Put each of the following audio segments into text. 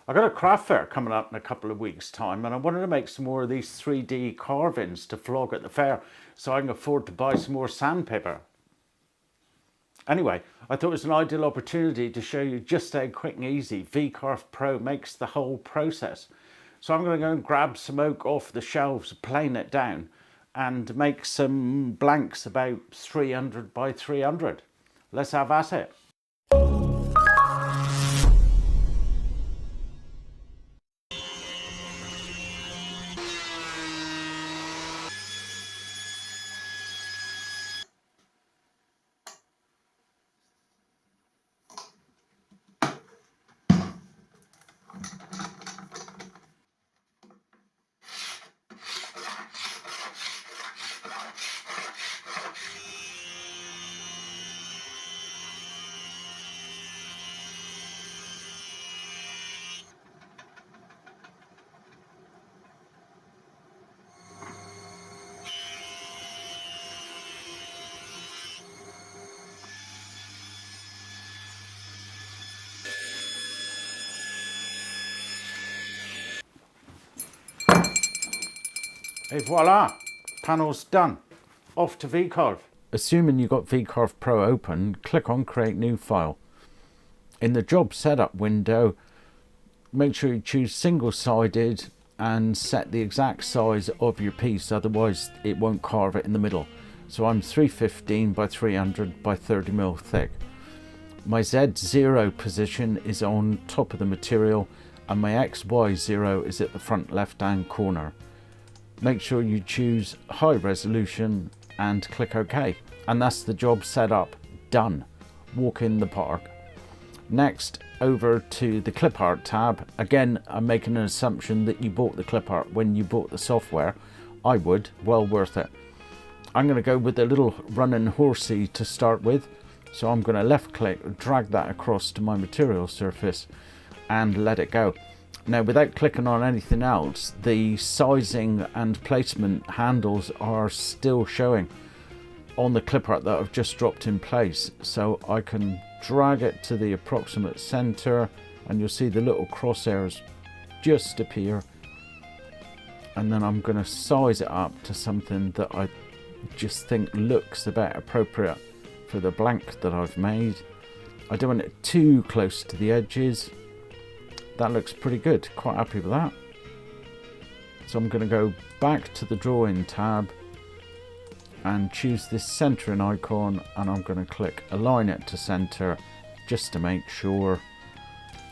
I got a craft fair coming up in a couple of weeks' time, and I wanted to make some more of these 3D carvings to flog at the fair so I can afford to buy some more sandpaper. Anyway, I thought it was an ideal opportunity to show you just how quick and easy VCarve Pro makes the whole process. So I'm going to go and grab some oak off the shelves, plane it down, and make some blanks about 300 by 300. Let's have at it. Et voila, panel's done. Off to VCarve. Assuming you've got VCarve Pro open, click on Create New File. In the Job Setup window, make sure you choose single-sided and set the exact size of your piece, otherwise it won't carve it in the middle. So I'm 315 by 300 by 30 mil thick. My Z0 position is on top of the material and my XY0 is at the front left-hand corner. Make sure you choose high resolution and click OK. And that's the job set up, done. Walk in the park. Next, over to the clip art tab. Again, I'm making an assumption that you bought the clip art when you bought the software. I would, well worth it. I'm going to go with a little running horsey to start with. So I'm going to left click, drag that across to my material surface and let it go. Now, without clicking on anything else, the sizing and placement handles are still showing on the clip art that I've just dropped in place. So I can drag it to the approximate center and you'll see the little crosshairs just appear. And then I'm going to size it up to something that I just think looks about appropriate for the blank that I've made. I don't want it too close to the edges. That looks pretty good, quite happy with that. So I'm going to go back to the drawing tab and choose this centering icon, and I'm going to click align it to center just to make sure,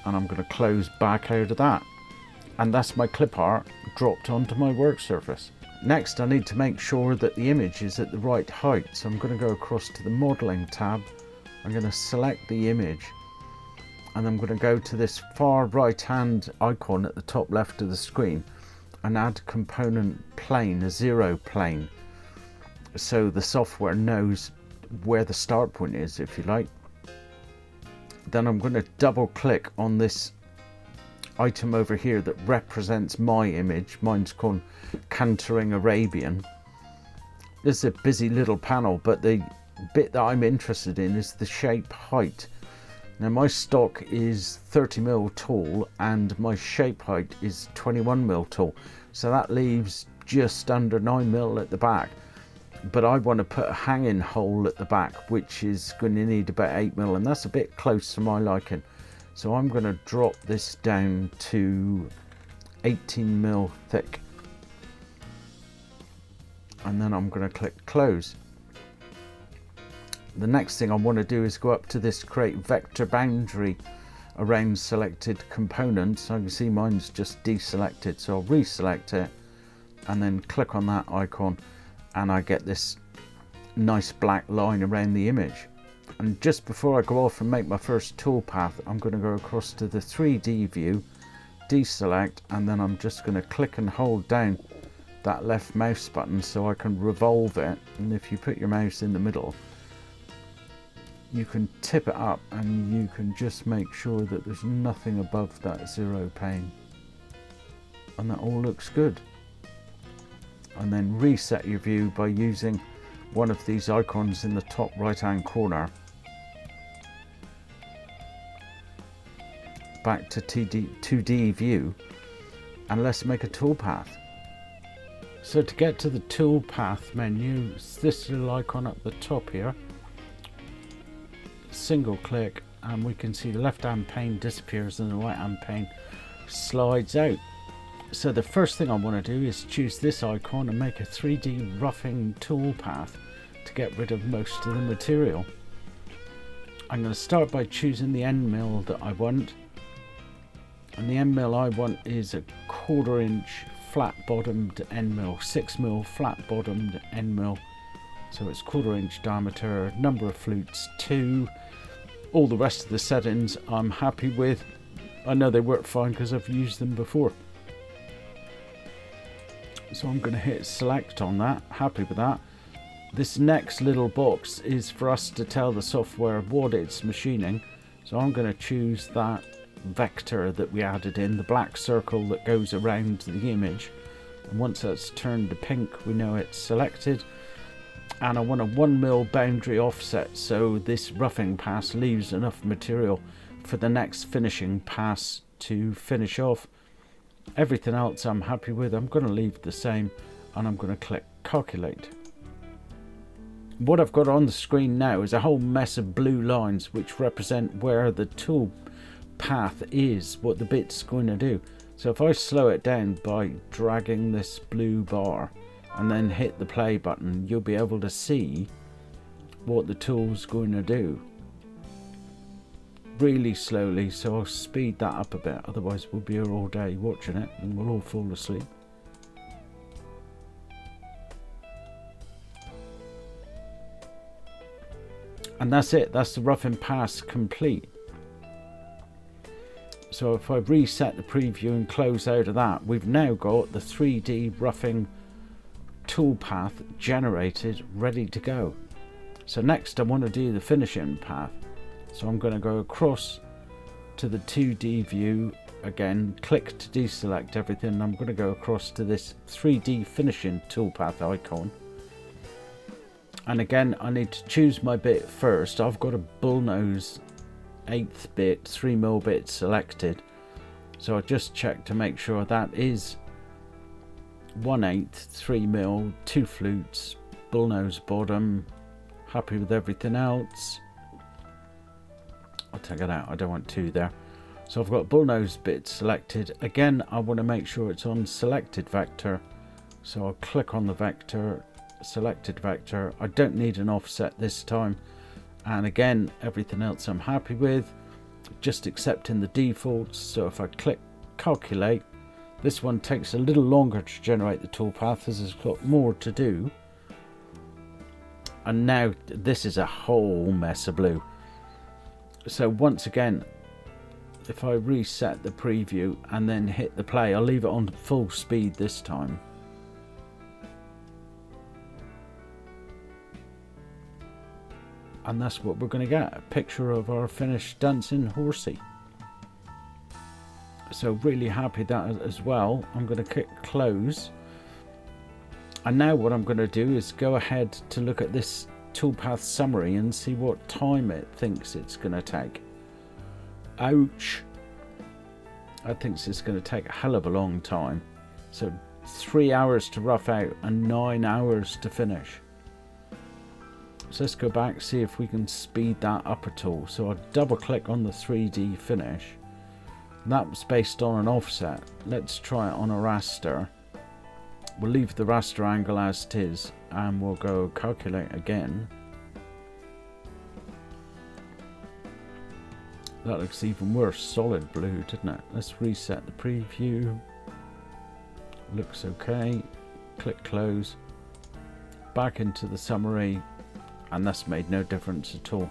and I'm going to close back out of that. And that's my clip art dropped onto my work surface. Next, I need to make sure that the image is at the right height, so I'm going to go across to the modeling tab. I'm going to select the image and I'm going to go to this far right hand icon at the top left of the screen and add component plane, a 0 plane, so the software knows where the start point is, if you like. Then I'm going to double click on this item over here that represents my image. Mine's called Cantering Arabian. This is a busy little panel, but the bit that I'm interested in is the shape height. Now my stock is 30 mil tall and my shape height is 21 mil tall, so that leaves just under 9 mil at the back. But I want to put a hanging hole at the back, which is going to need about 8 mil, and that's a bit close to my liking. So I'm going to drop this down to 18 mil thick. And then I'm going to click close. The next thing I want to do is go up to this create vector boundary around selected components. I can see mine's just deselected, so I'll reselect it and then click on that icon and I get this nice black line around the image. And just before I go off and make my first toolpath, I'm going to go across to the 3D view, deselect, and then I'm just going to click and hold down that left mouse button so I can revolve it. And if you put your mouse in the middle, you can tip it up and you can just make sure that there's nothing above that 0 plane, and that all looks good. And then reset your view by using one of these icons in the top right hand corner. back to 2D view and let's make a toolpath. So to get to the toolpath menu, it's this little icon up the top here. Single click and we can see the left hand pane disappears and the right hand pane slides out. So the first thing I want to do is choose this icon and make a 3D roughing toolpath to get rid of most of the material. I'm going to start by choosing the end mill that I want, and the end mill I want is a 1/4 inch flat bottomed end mill, 6mm flat bottomed end mill, so it's 1/4 inch diameter, number of flutes 2. All the rest of the settings I'm happy with. I know they work fine because I've used them before. So I'm going to hit select on that, happy with that. This next little box is for us to tell the software what it's machining. So I'm going to choose that vector that we added in, the black circle that goes around the image. And once that's turned to pink, we know it's selected. And I want a 1mm boundary offset, so this roughing pass leaves enough material for the next finishing pass to finish off. Everything else I'm happy with. I'm going to leave the same and I'm going to click calculate. What I've got on the screen now is a whole mess of blue lines which represent where the tool path is, what the bit's going to do. So if I slow it down by dragging this blue bar and then hit the play button, you'll be able to see what the tool's going to do. Really slowly, so I'll speed that up a bit, otherwise we'll be here all day watching it and we'll all fall asleep. And that's it, that's the roughing pass complete. So if I reset the preview and close out of that, we've now got the 3D roughing toolpath generated, ready to go. So next I want to do the finishing path. So I'm going to go across to the 2D view again, click to deselect everything, and I'm going to go across to this 3D finishing toolpath icon. And again, I need to choose my bit first. I've got a bullnose 1/8 bit, 3mm bit selected. So I just check to make sure that is 1/8, 3mm, 2 flutes, bullnose bottom. Happy with everything else. I'll take it out, I don't want 2 there. So I've got bullnose bit selected. Again, I want to make sure it's on selected vector. So I'll click on the vector, selected vector. I don't need an offset this time. And again, everything else I'm happy with, just accepting the defaults. So if I click calculate, this one takes a little longer to generate the toolpath as it's got more to do. And now this is a whole mess of blue. So once again, if I reset the preview and then hit the play, I'll leave it on full speed this time. And that's what we're going to get, a picture of our finished dancing horsey. So really happy that as well. I'm going to click close. And now what I'm going to do is go ahead to look at this toolpath summary and see what time it thinks it's going to take. Ouch. I think it's going to take a hell of a long time. So 3 hours to rough out and 9 hours to finish. So let's go back, see if we can speed that up at all. So I'll double click on the 3D finish. That's based on an offset. Let's try it on a raster. We'll leave the raster angle as it is and we'll go calculate again. That looks even worse, solid blue, didn't it? Let's reset the preview. Looks okay. Click close. Back into the summary. And that's made no difference at all.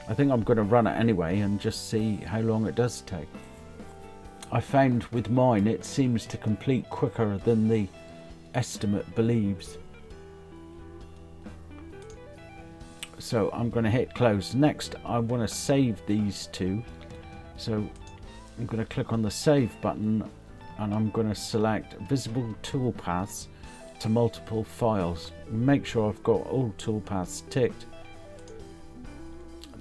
I think I'm going to run it anyway and just see how long it does take. I found with mine it seems to complete quicker than the estimate believes. So I'm going to hit close. Next I want to save these two. So I'm going to click on the save button and I'm going to select visible toolpaths to multiple files. Make sure I've got all toolpaths ticked.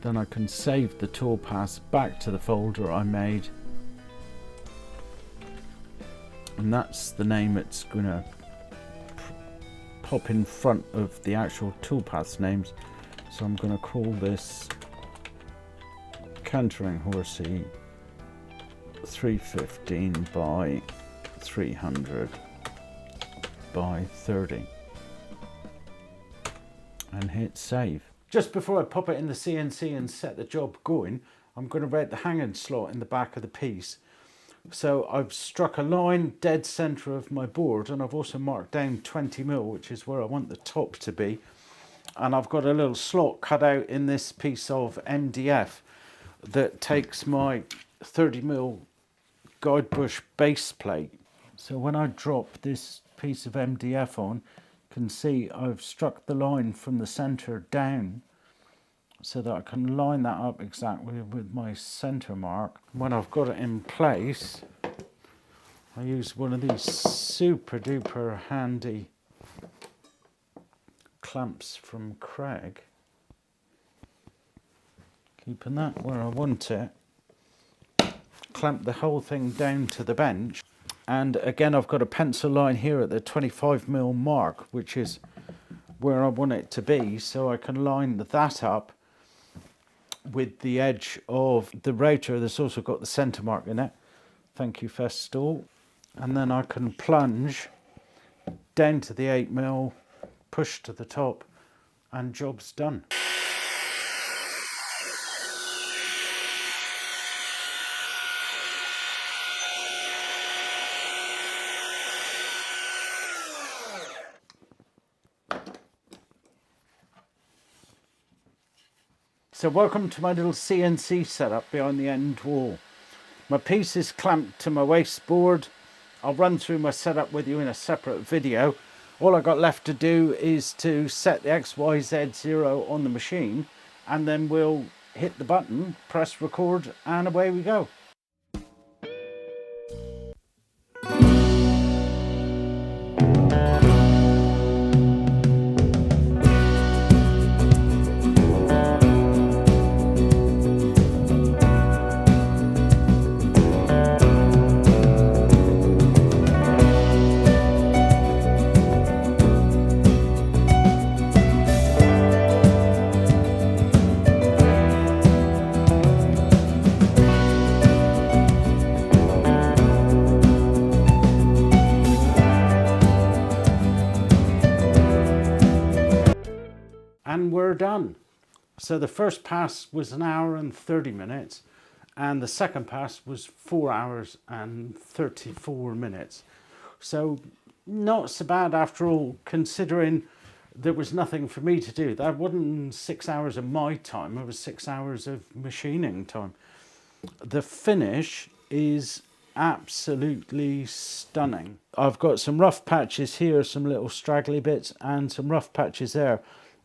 Then I can save the toolpath back to the folder I made. And that's the name it's going to pop in front of the actual toolpath names. So I'm going to call this Cantering Horsey 315 by 300 by 30 and hit save. Just before I pop it in the CNC and set the job going, I'm going to rate the hanging slot in the back of the piece. So I've struck a line dead center of my board, and I've also marked down 20mm, which is where I want the top to be. And I've got a little slot cut out in this piece of MDF that takes my 30mm guide bush base plate. So when I drop this piece of MDF on, you can see I've struck the line from the center down so that I can line that up exactly with my center mark. When I've got it in place, I use one of these super duper handy clamps from Craig, keeping that where I want it, clamp the whole thing down to the bench, and again I've got a pencil line here at the 25mm mark, which is where I want it to be, so I can line that up with the edge of the router that's also got the centre mark in it. Thank you, Festool. And then I can plunge down to the 8mm, push to the top, and job's done. So welcome to my little CNC setup behind the end wall. My piece is clamped to my waste board. I'll run through my setup with you in a separate video. All I got left to do is to set the XYZ0 on the machine, and then we'll hit the button, press record, and away we go. And we're done. So the first pass was 1 hour and 30 minutes, and the second pass was 4 hours and 34 minutes. So not so bad after all, considering there was nothing for me to do. That wasn't 6 hours of my time, it was 6 hours of machining time. The finish is absolutely stunning. I've got some rough patches here, some little straggly bits, and some rough patches there,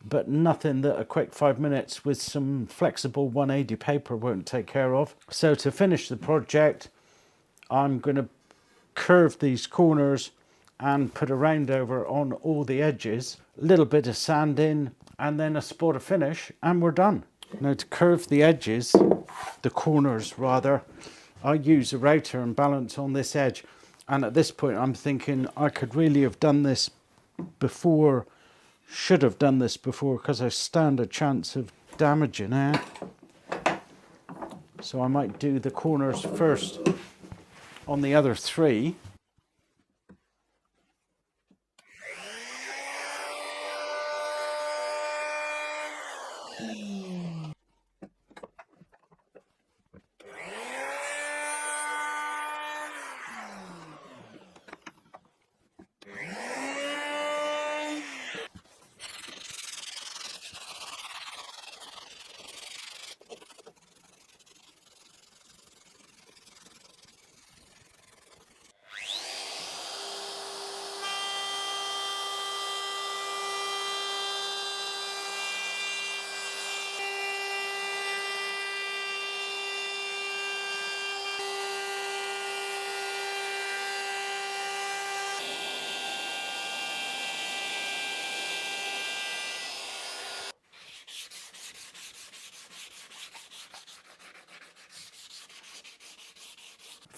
but nothing that a quick 5 minutes with some flexible 180 paper won't take care of. So to finish the project, I'm going to curve these corners and put a round over on all the edges, a little bit of sanding, and then a spot of finish, and we're done. Now to curve the edges, the corners rather, I use a router and balance on this edge, and at this point I'm thinking I could really have done this before, should have done this before, because I stand a chance of damaging it. So I might do the corners first on the other three.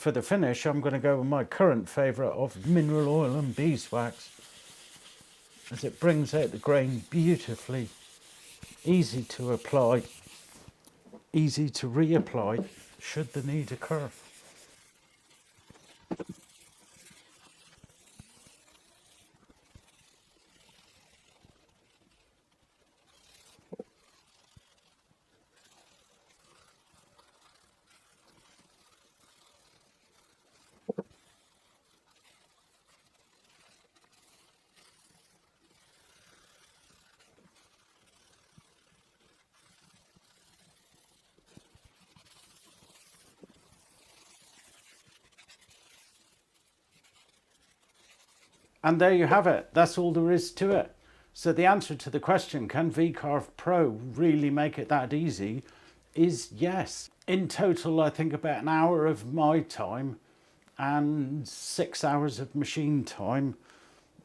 For the finish, I'm going to go with my current favourite of mineral oil and beeswax, as it brings out the grain beautifully. Easy to apply, easy to reapply should the need occur. And there you have it. That's all there is to it. So the answer to the question, can VCarve Pro really make it that easy, is yes. In total, I think about an hour of my time and 6 hours of machine time.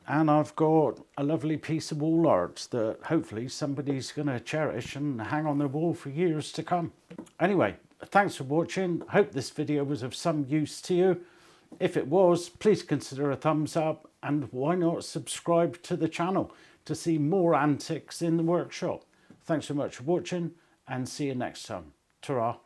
And I've got a lovely piece of wall art that hopefully somebody's going to cherish and hang on their wall for years to come. Anyway, thanks for watching. Hope this video was of some use to you. If it was, please consider a thumbs up, and why not subscribe to the channel to see more antics in the workshop. Thanks so much for watching, and see you next time. Ta-ra.